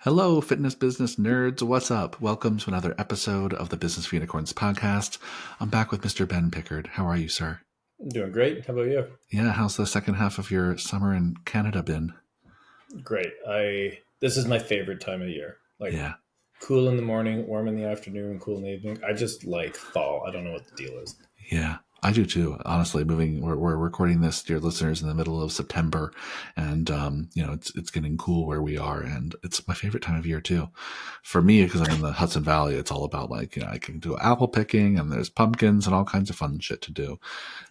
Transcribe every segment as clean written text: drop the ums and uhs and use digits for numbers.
Hello, fitness business nerds. What's up? Welcome to another episode of the Business of Unicorns podcast. I'm back with Mr. Ben Pickard. How are you, sir? I'm doing great. How about you? Yeah, how's the second half of your summer in Canada been? Great. This is my favorite time of year. Yeah. Cool in the morning, warm in the afternoon, cool in the evening. I just like fall. I don't know what the deal is. Yeah, I do too. Honestly, we're recording this, dear listeners, in the middle of September, and it's getting cool where we are, and it's my favorite time of year too. For me, because I'm in the Hudson Valley, it's all about I can do apple picking, and there's pumpkins and all kinds of fun shit to do,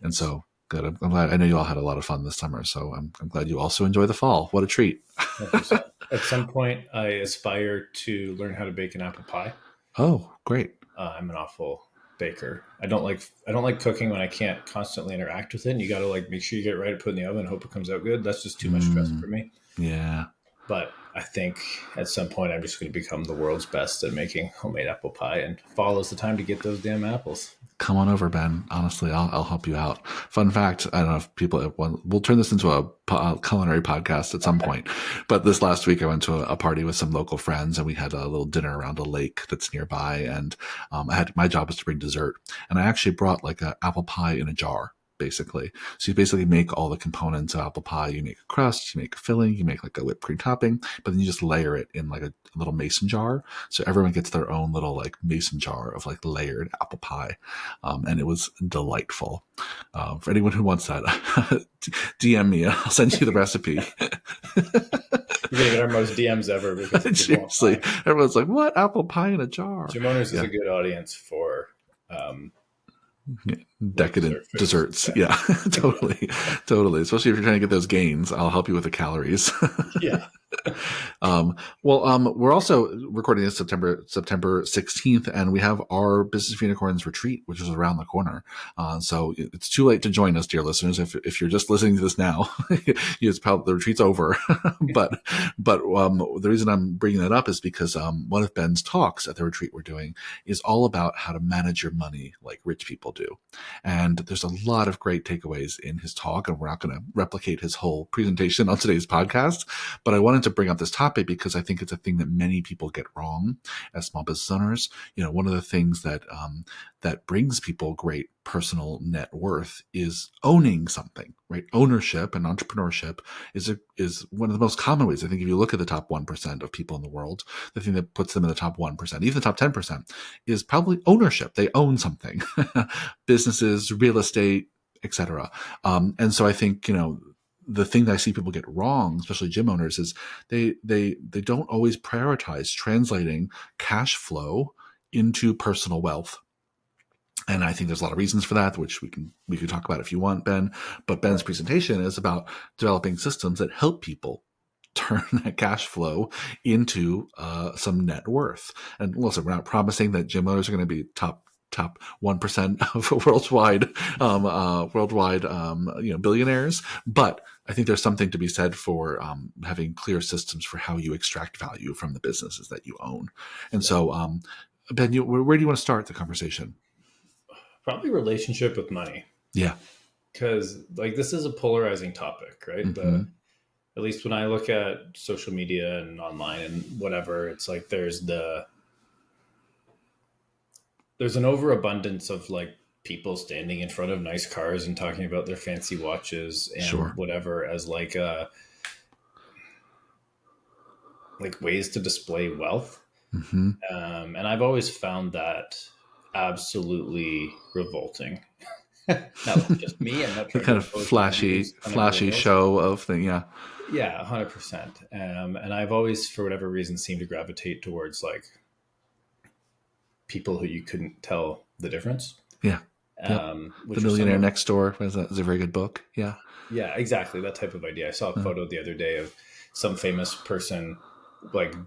and so good. I'm glad. I know you all had a lot of fun this summer, so I'm glad you also enjoy the fall. What a treat! 100%. At some point, I aspire to learn how to bake an apple pie. Oh, great! I'm an awful baker. I don't like cooking when I can't constantly interact with it. And you got to make sure you get it right, put it in the oven, and hope it comes out good. That's just too much stress for me. Yeah. But I think at some point I'm just going to become the world's best at making homemade apple pie, and fall is the time to get those damn apples. Come on over, Ben. Honestly, I'll help you out. Fun fact, I don't know if people, we'll turn this into a culinary podcast at some point, but this last week I went to a party with some local friends and we had a little dinner around a lake that's nearby, and my job was to bring dessert, and I actually brought like an apple pie in a jar. Basically. So you basically make all the components of apple pie. You make a crust, you make a filling, you make like a whipped cream topping, but then you just layer it in like a little mason jar. So everyone gets their own little like mason jar of like layered apple pie. And it was delightful. For anyone who wants that, DM me. I'll send you the recipe. You're going to get our most DMs ever. Because seriously, everyone's like, what? Apple pie in a jar? Gym Owners is a good audience for... decadent desserts. Yeah, totally. Especially if you're trying to get those gains, I'll help you with the calories. Yeah. We're also recording this September 16th, and we have our Business of Unicorns retreat, which is around the corner. So it's too late to join us, dear listeners. If you're just listening to this now, it's probably the retreat's over. but the reason I'm bringing that up is because one of Ben's talks at the retreat we're doing is all about how to manage your money like rich people do. And there's a lot of great takeaways in his talk, and we're not going to replicate his whole presentation on today's podcast, but I wanted to bring up this topic because I think it's a thing that many people get wrong as small business owners. One of the things that brings people great personal net worth is owning something, right? Ownership and entrepreneurship is one of the most common ways. I think if you look at the top 1% of people in the world, the thing that puts them in the top 1%, even the top 10%, is probably ownership. They own something, businesses, real estate, etc. And so I think, the thing that I see people get wrong, especially gym owners, is they don't always prioritize translating cash flow into personal wealth. And I think there's a lot of reasons for that, which we can talk about if you want, Ben. But Ben's presentation is about developing systems that help people turn that cash flow into some net worth. And listen, we're not promising that gym owners are going to be top 1% of worldwide billionaires, but I think there's something to be said for having clear systems for how you extract value from the businesses that you own. And so, Ben, where do you want to start the conversation? Probably relationship with money. Yeah, because this is a polarizing topic, right? Mm-hmm. At least when I look at social media and online and whatever, it's like there's an overabundance of people standing in front of nice cars and talking about their fancy watches and whatever as ways to display wealth. Mm-hmm. And I've always found that absolutely revolting. Not just me. I'm not the kind of flashy show of thing. Yeah. Yeah, 100%. And I've always, for whatever reason, seemed to gravitate towards people who you couldn't tell the difference. Yeah. The Millionaire Next Door is a very good book. Yeah. Yeah, exactly. That type of idea. I saw a photo the other day of some famous person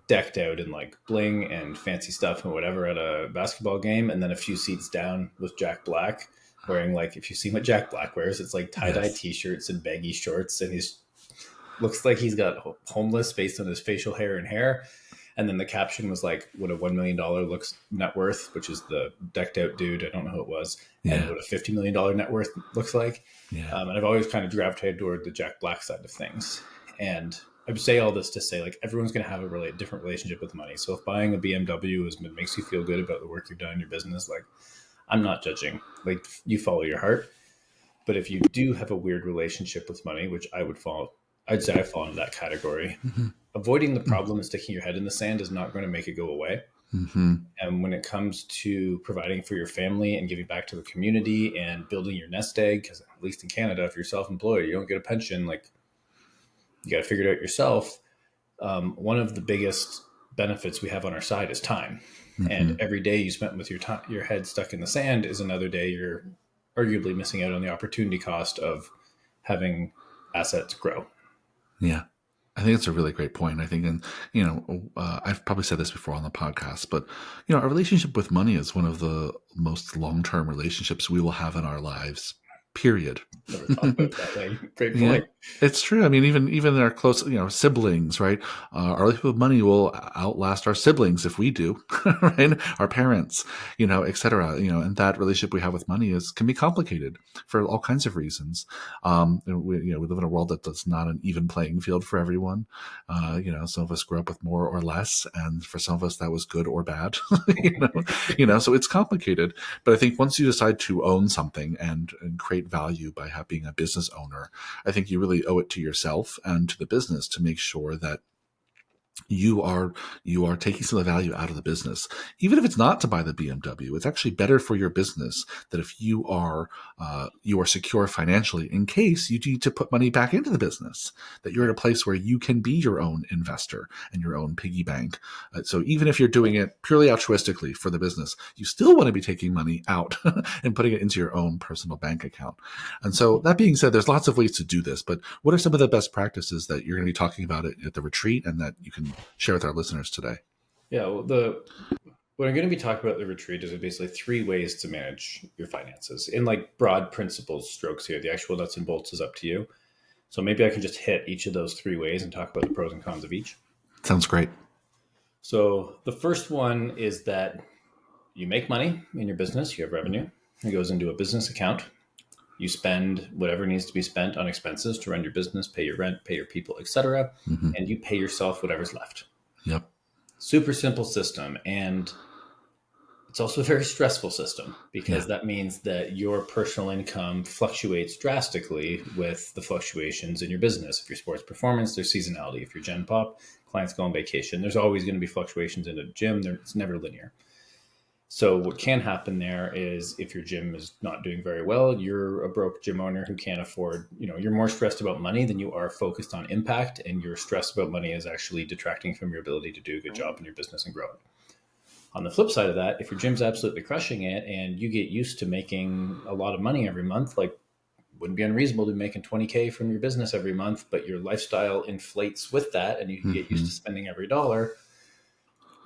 decked out in bling and fancy stuff and whatever at a basketball game. And then a few seats down was Jack Black wearing if you see what Jack Black wears, it's tie-dye t-shirts and baggy shorts. And looks like he's got homeless based on his facial hair and hair. And then the caption was what a $1 million net worth, which is the decked out dude. I don't know who it was. Yeah. And what a $50 million net worth looks like. Yeah. And I've always kind of gravitated toward the Jack Black side of things. And I would say all this to say, like, everyone's going to have a really different relationship with money. So if buying a BMW makes you feel good about the work you've done in your business, like, I'm not judging. Like, you follow your heart. But if you do have a weird relationship with money, which I'd say I fall into that category. Mm-hmm. Avoiding the problem and sticking your head in the sand is not going to make it go away. Mm-hmm. And when it comes to providing for your family and giving back to the community and building your nest egg, because at least in Canada, if you're self-employed, you don't get a pension. Like, you got to figure it out yourself. One of the biggest benefits we have on our side is time. Mm-hmm. And every day you spent with your head stuck in the sand is another day you're arguably missing out on the opportunity cost of having assets grow. Yeah. I think it's a really great point. I think, and I've probably said this before on the podcast, but our relationship with money is one of the most long-term relationships we will have in our lives. Period. Never thought about it that way. Great Yeah, point. it's true. I mean, even our close, siblings, right? Our relationship with money will outlast our siblings if we do, right? Our parents, et cetera. And that relationship we have with money can be complicated for all kinds of reasons. We live in a world that's not an even playing field for everyone. Some of us grew up with more or less, and for some of us that was good or bad. So it's complicated. But I think once you decide to own something and create value by being a business owner, I think you really owe it to yourself and to the business to make sure that you are taking some of the value out of the business, even if it's not to buy the BMW. It's actually better for your business that if you are secure financially in case you need to put money back into the business, that you're at a place where you can be your own investor and your own piggy bank. So even if you're doing it purely altruistically for the business, you still want to be taking money out and putting it into your own personal bank account. And so that being said, there's lots of ways to do this, but what are some of the best practices that you're going to be talking about at the retreat and that you can share with our listeners today? Yeah, well, what I'm going to be talking about at the retreat is basically 3 ways to manage your finances in like broad principles strokes here. The actual nuts and bolts is up to you. So maybe I can just hit each of those 3 ways and talk about the pros and cons of each. Sounds great. So the first one is that you make money in your business, you have revenue, it goes into a business account. You spend whatever needs to be spent on expenses to run your business, pay your rent, pay your people, etc., Mm-hmm. and you pay yourself whatever's left. Yep. Super simple system. And it's also a very stressful system because that means that your personal income fluctuates drastically with the fluctuations in your business. If you're sports performance, there's seasonality. If you're Gen Pop, clients go on vacation. There's always going to be fluctuations in a gym. It's never linear. So what can happen there is if your gym is not doing very well, you're a broke gym owner who can't afford, you're more stressed about money than you are focused on impact. And your stress about money is actually detracting from your ability to do a good job in your business and grow it. On the flip side of that, if your gym's absolutely crushing it and you get used to making a lot of money every month, like wouldn't be unreasonable to be making 20K from your business every month, but your lifestyle inflates with that and you can get used to spending every dollar,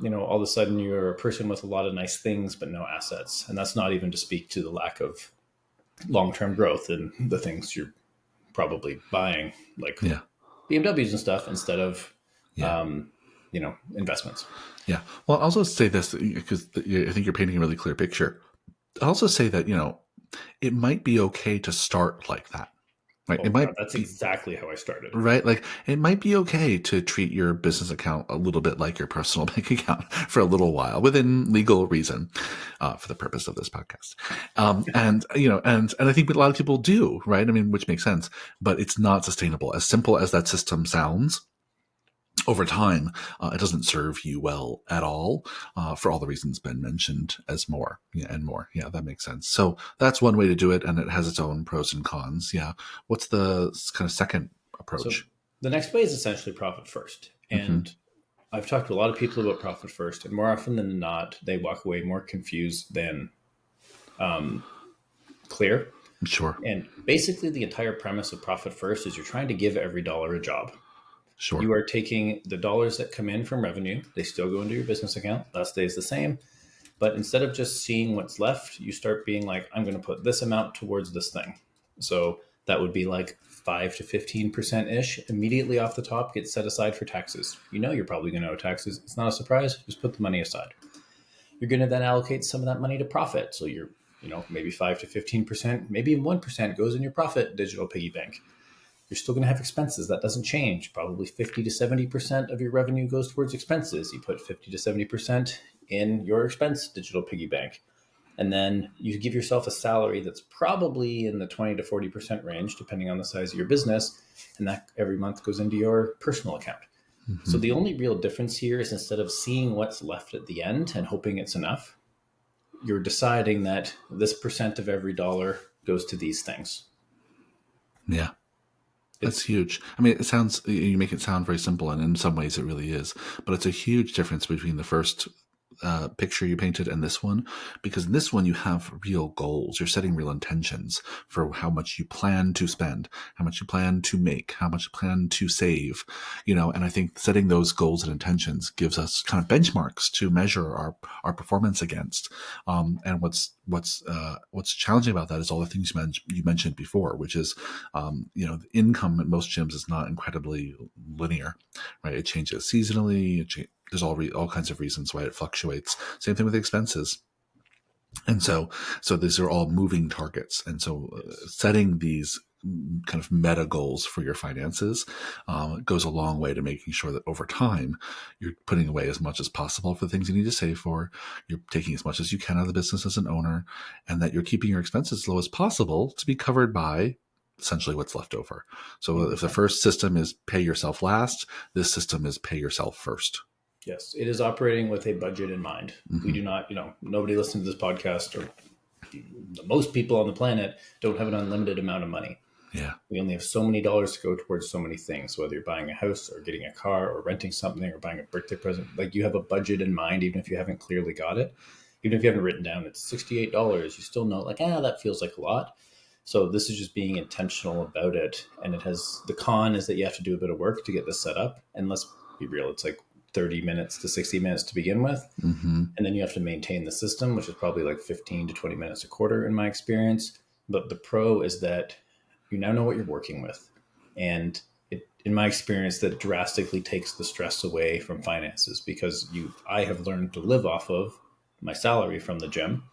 all of a sudden you're a person with a lot of nice things, but no assets. And that's not even to speak to the lack of long-term growth in the things you're probably buying, like BMWs and stuff, instead of, investments. Yeah. Well, I'll also say this because I think you're painting a really clear picture. I'll also say that, it might be okay to start like that. Right. That's exactly how I started. Right. Like it might be okay to treat your business account a little bit like your personal bank account for a little while within legal reason, for the purpose of this podcast. And I think a lot of people do, right? I mean, which makes sense, but it's not sustainable. As simple as that system sounds, over time, it doesn't serve you well at all, for all the reasons Ben mentioned and more. Yeah, that makes sense. So that's one way to do it, and it has its own pros and cons. Yeah. What's the kind of second approach? So the next way is essentially profit first. And I've talked to a lot of people about profit first, and more often than not, they walk away more confused than clear. Sure. And basically the entire premise of profit first is you're trying to give every dollar a job. Sure. You are taking the dollars that come in from revenue. They still go into your business account. That stays the same. But instead of just seeing what's left, you start being like, I'm going to put this amount towards this thing. So that would be like 5 to 15% ish immediately off the top gets set aside for taxes. You're probably going to owe taxes. It's not a surprise. Just put the money aside. You're going to then allocate some of that money to profit. So maybe 5 to 15%, maybe even 1% goes in your profit digital piggy bank. you're still going to have expenses. That doesn't change. Probably 50 to 70% of your revenue goes towards expenses. You put 50 to 70% in your expense digital piggy bank. And then you give yourself a salary that's probably in the 20 to 40% range, depending on the size of your business. And that every month goes into your personal account. So the only real difference here is instead of seeing what's left at the end and hoping it's enough, you're deciding that this percent of every dollar goes to these things. Yeah. That's huge. I mean, you make it sound very simple, and in some ways it really is, but it's a huge difference between the first picture you painted and this one, because in this one you have real goals. You're setting real intentions for how much you plan to spend, how much you plan to make, how much you plan to save, and I think setting those goals and intentions gives us kind of benchmarks to measure our performance against. And what's challenging about that is all the things you mentioned before, which is, the income at most gyms is not incredibly linear, right? It changes seasonally. There's all kinds of reasons why it fluctuates. Same thing with expenses. And so these are all moving targets. And so setting these kind of meta goals for your finances goes a long way to making sure that over time you're putting away as much as possible for the things you need to save for. You're taking as much as you can out of the business as an owner, and that you're keeping your expenses as low as possible to be covered by essentially what's left over. So if the first system is pay yourself last, this system is pay yourself first. Yes, it is operating with a budget in mind. We do not, nobody listening to this podcast, or most people on the planet don't have an unlimited amount of money. Yeah. We only have so many dollars to go towards so many things, whether you're buying a house or getting a car or renting something or buying a birthday present. Like, you have a budget in mind, even if you haven't clearly got it. Even if you haven't written down it's $68, you still know, like, that feels like a lot. So this is just being intentional about it. And the con is that you have to do a bit of work to get this set up. And let's be real, it's like 30 minutes to 60 minutes to begin with. And then you have to maintain the system, which is probably like 15 to 20 minutes a quarter in my experience. But the pro is that you now know what you're working with. And in my experience, that drastically takes the stress away from finances, because I have learned to live off of my salary from the gym,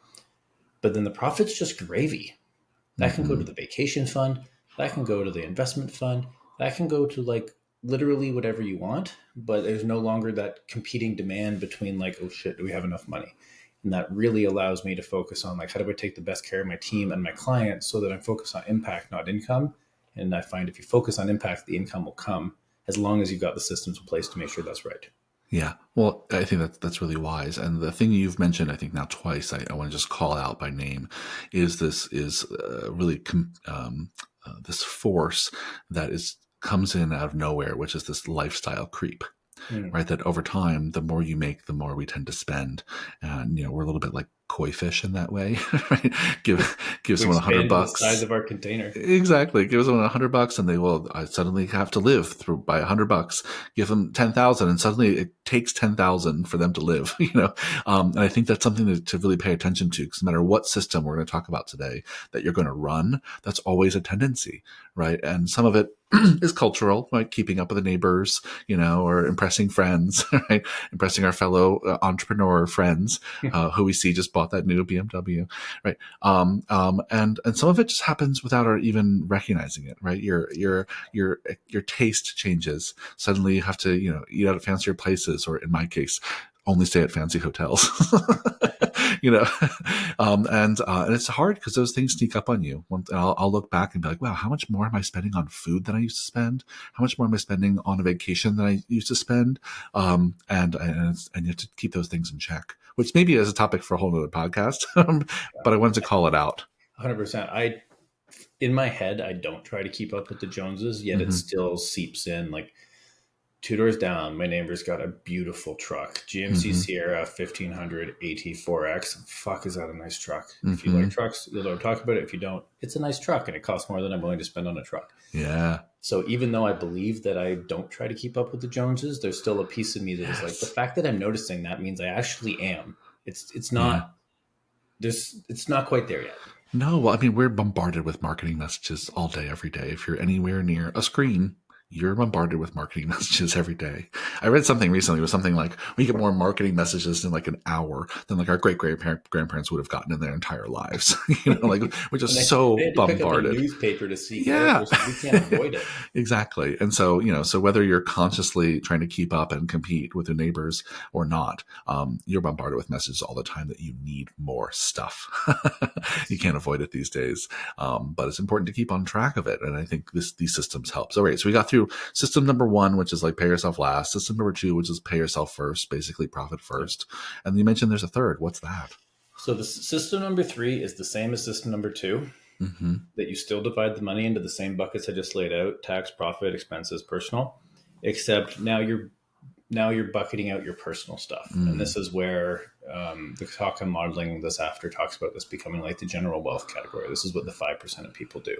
but then the profit's just gravy. That can go to the vacation fund. That can go to the investment fund. That can go to like literally whatever you want, but there's no longer that competing demand between like, oh shit, do we have enough money? And that really allows me to focus on like, how do I take the best care of my team and my clients so that I'm focused on impact, not income. And I find if you focus on impact, the income will come, as long as you've got the systems in place to make sure that's right. Yeah. Well, I think that's really wise. And the thing you've mentioned, I think now twice, I want to just call out by name, is really this force that comes in out of nowhere, which is this lifestyle creep, right? That over time, the more you make, the more we tend to spend. And, we're a little bit like koi fish in that way, right? Give someone $100. The size of our container. Exactly. Give someone $100 and they will suddenly have to live by $100. Give them 10,000 and suddenly it takes 10,000 for them to live, and I think that's something to really pay attention to, because no matter what system we're going to talk about today that you're going to run, that's always a tendency, right? And some of it is cultural, right? Keeping up with the neighbors, or impressing friends, right? Impressing our fellow entrepreneur friends who we see just bought that new BMW, right? And some of it just happens without our even recognizing it, right? Your taste changes. Suddenly you have to, eat out at fancier places, or in my case, only stay at fancy hotels. And it's hard because those things sneak up on you. And I'll look back and be like, wow, how much more am I spending on food than I used to spend? How much more am I spending on a vacation than I used to spend? And you have to keep those things in check, which maybe is a topic for a whole other podcast, but I wanted to call it out. 100%. In my head, I don't try to keep up with the Joneses, yet it still seeps in. Like, 2 doors down, my neighbor's got a beautiful truck, GMC Sierra 1500 AT4X. Fuck, is that a nice truck? If you like trucks, you'll talk about it. If you don't, it's a nice truck, and it costs more than I'm willing to spend on a truck. Yeah. So even though I believe that I don't try to keep up with the Joneses, there's still a piece of me that is like, the fact that I'm noticing that means I actually am. It's not it's not quite there yet. No, well, I mean, we're bombarded with marketing messages all day, every day. If you're anywhere near a screen, you're bombarded with marketing messages every day. I read something recently. It was something like we get more marketing messages in like an hour than like our great grandparents would have gotten in their entire lives. Like we're And just they so had to pick up a bombarded. newspaper to seek it out Yeah, versus we can't avoid it. exactly. And so, so whether you're consciously trying to keep up and compete with your neighbors or not, you're bombarded with messages all the time that you need more stuff. You can't avoid it these days. But it's important to keep on track of it. And I think these systems help. So, right. So we got through system number one, which is like pay yourself last. System number two, which is pay yourself first, basically profit first. And you mentioned there's a third. What's that? So the system number three is the same as system number two, Mm-hmm. that you still divide the money into the same buckets I just laid out: tax, profit, expenses, personal, except now you're bucketing out your personal stuff. And this is where the talk I'm modeling this after talks about this becoming like the general wealth category. This is what the 5% of people do.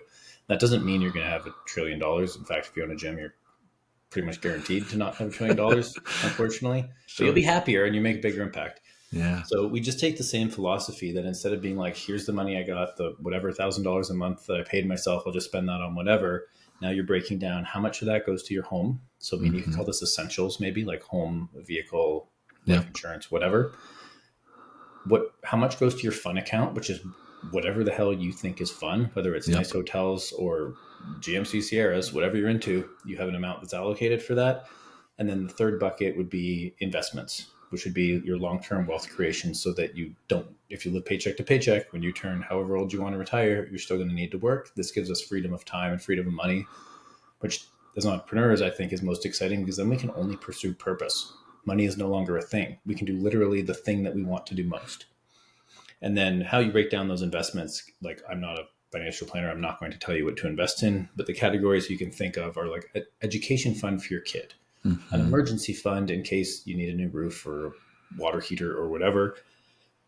That doesn't mean you're going to have $1 trillion. In fact, if you own a gym, you're pretty much guaranteed to not have $1 trillion, unfortunately. Sure. But you'll be happier and you make a bigger impact. Yeah. So we just take the same philosophy that instead of being like, here's the money I got, the whatever $1,000 a month that I paid myself, I'll just spend that on whatever. Now you're breaking down how much of that goes to your home. So I mean, you can call this essentials, maybe like home, vehicle, life insurance, whatever. How much goes to your fun account, which is whatever the hell you think is fun, whether it's nice hotels or GMC Sierras, whatever you're into, you have an amount that's allocated for that. And then the third bucket would be investments, which would be your long-term wealth creation, so that you don't, if you live paycheck to paycheck, when you turn however old you want to retire, you're still going to need to work. This gives us freedom of time and freedom of money, which as entrepreneurs, I think is most exciting, because then we can only pursue purpose. Money is no longer a thing. We can do literally the thing that we want to do most. And then how you break down those investments, like I'm not a financial planner, I'm not going to tell you what to invest in, but the categories you can think of are like an education fund for your kid, an emergency fund in case you need a new roof or a water heater or whatever,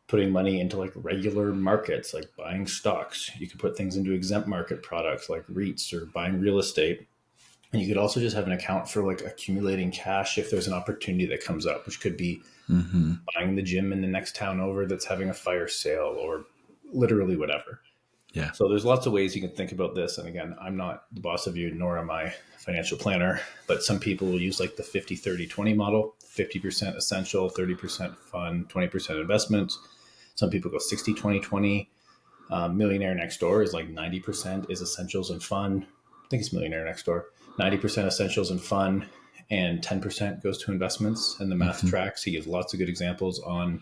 putting money into like regular markets, like buying stocks. You could put things into exempt market products like REITs or buying real estate. And you could also just have an account for like accumulating cash if there's an opportunity that comes up, which could be buying the gym in the next town over that's having a fire sale, or literally whatever. Yeah. So there's lots of ways you can think about this. And again, I'm not the boss of you, nor am I a financial planner, but some people will use like the 50-30-20 model: 50% essential, 30% fun, 20% investment. Some people go 60-20-20. Millionaire Next Door is like 90% is essentials and fun. I think it's Millionaire Next Door. 90% essentials and fun, and 10% goes to investments. And the math tracks. He gives lots of good examples on,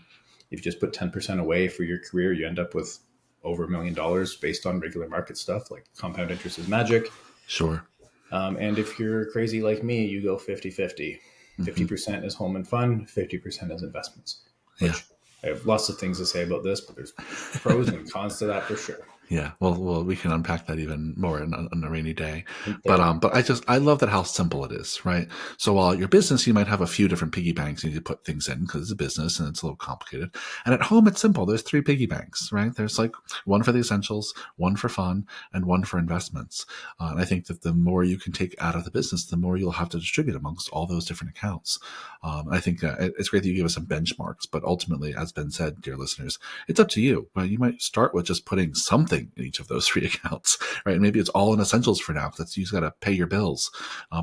if you just put 10% away for your career, you end up with over $1 million based on regular market stuff, like compound interest is magic. Sure. And if you're crazy like me, you go 50-50. 50% is home and fun, 50% is investments. Which I have lots of things to say about this, but there's pros and cons to that for sure. Yeah, well, we can unpack that even more on a rainy day. But I love that how simple it is, right? So while at your business, you might have a few different piggy banks you need to put things in because it's a business and it's a little complicated. And at home, it's simple. There's 3 piggy banks, right? There's like one for the essentials, one for fun, and one for investments. And I think that the more you can take out of the business, the more you'll have to distribute amongst all those different accounts. I think it's great that you give us some benchmarks, but ultimately, as Ben said, dear listeners, it's up to you. Well, you might start with just putting something in each of those 3 accounts, right? Maybe it's all in essentials for now, because you just got to pay your bills.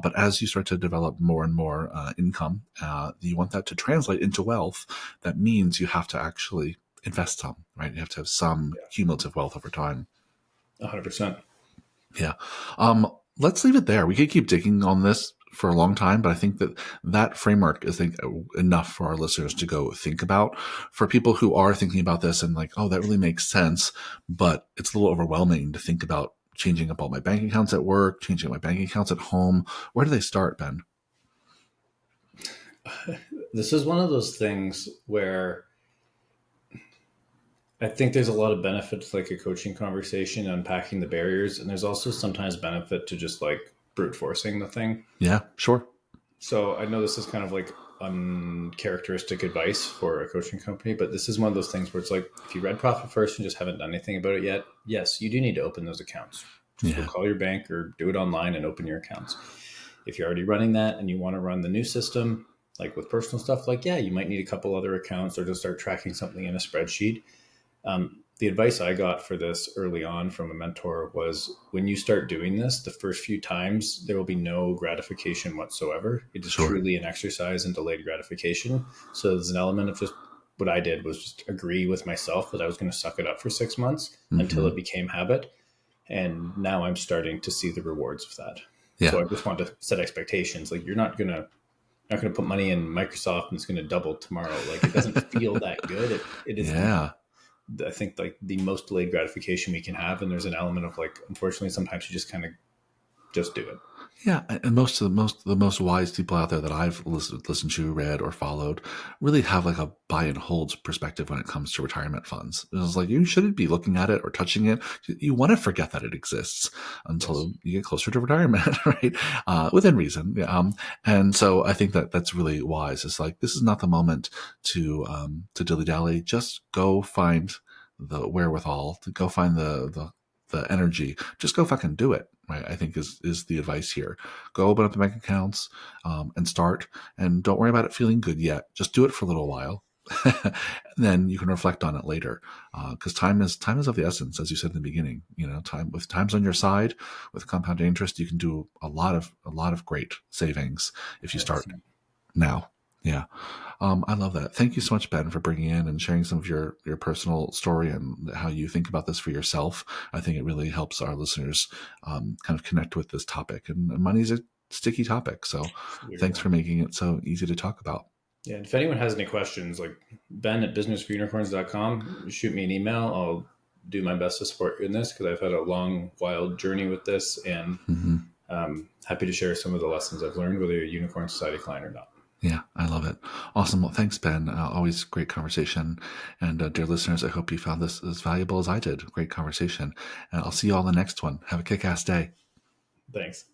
But as you start to develop more and more income, you want that to translate into wealth. That means you have to actually invest some, right? You have to have some cumulative wealth over time. 100%. Yeah. Let's leave it there. We could keep digging on this for a long time, but I think that framework is enough for our listeners to go think about. For people who are thinking about this and like, oh, that really makes sense, but it's a little overwhelming to think about changing up all my bank accounts at work, changing up my bank accounts at home. Where do they start, Ben? This is one of those things where I think there's a lot of benefit to like a coaching conversation, unpacking the barriers. And there's also sometimes benefit to just like brute forcing the thing. Yeah, sure. So I know this is kind of like uncharacteristic advice for a coaching company, but this is one of those things where it's like, if you read Profit First and just haven't done anything about it yet, yes, you do need to open those accounts. Just go call your bank or do it online and open your accounts. If you're already running that and you want to run the new system, like with personal stuff, like, yeah, you might need a couple other accounts or just start tracking something in a spreadsheet. the advice I got for this early on from a mentor was, when you start doing this, the first few times, there will be no gratification whatsoever. It is Sure. truly an exercise in delayed gratification. So there's an element of just, what I did was just agree with myself that I was going to suck it up for 6 months until Mm-hmm. it became habit. And now I'm starting to see the rewards of that. Yeah. So I just want to set expectations. Like, you're not going to put money in Microsoft and it's going to double tomorrow. Like, it doesn't feel that good. It isn't, Yeah. I think, like the most delayed gratification we can have. And there's an element of, like, unfortunately, sometimes you just kind of just do it. Yeah, and most wise people out there that I've listened to, read, or followed really have like a buy and hold perspective when it comes to retirement funds. It's like you shouldn't be looking at it or touching it. You want to forget that it exists Yes. until you get closer to retirement, right? Within reason. Yeah. And so I think that that's really wise. It's like, this is not the moment to dilly dally. Just go find the wherewithal, to go find the energy. Just go fucking do it. Right, I think is the advice here. Go open up the bank accounts and start, and don't worry about it feeling good yet. Just do it for a little while, and then you can reflect on it later. Because time is of the essence, as you said in the beginning. You know, time's on your side. With compounding interest, you can do a lot of great savings if you start 100%. now. Yeah. I love that. Thank you so much, Ben, for bringing in and sharing some of your personal story and how you think about this for yourself. I think it really helps our listeners kind of connect with this topic. And money's a sticky topic. So It's weird. thanks for making it so easy to talk about. Yeah. And if anyone has any questions, like ben@businessforunicorns.com, shoot me an email. I'll do my best to support you in this, because I've had a long, wild journey with this, and Mm-hmm. happy to share some of the lessons I've learned, whether you're a Unicorn Society client or not. Yeah, I love it. Awesome. Well, thanks, Ben. Always great conversation. And dear listeners, I hope you found this as valuable as I did. Great conversation. And I'll see you all in the next one. Have a kick-ass day. Thanks.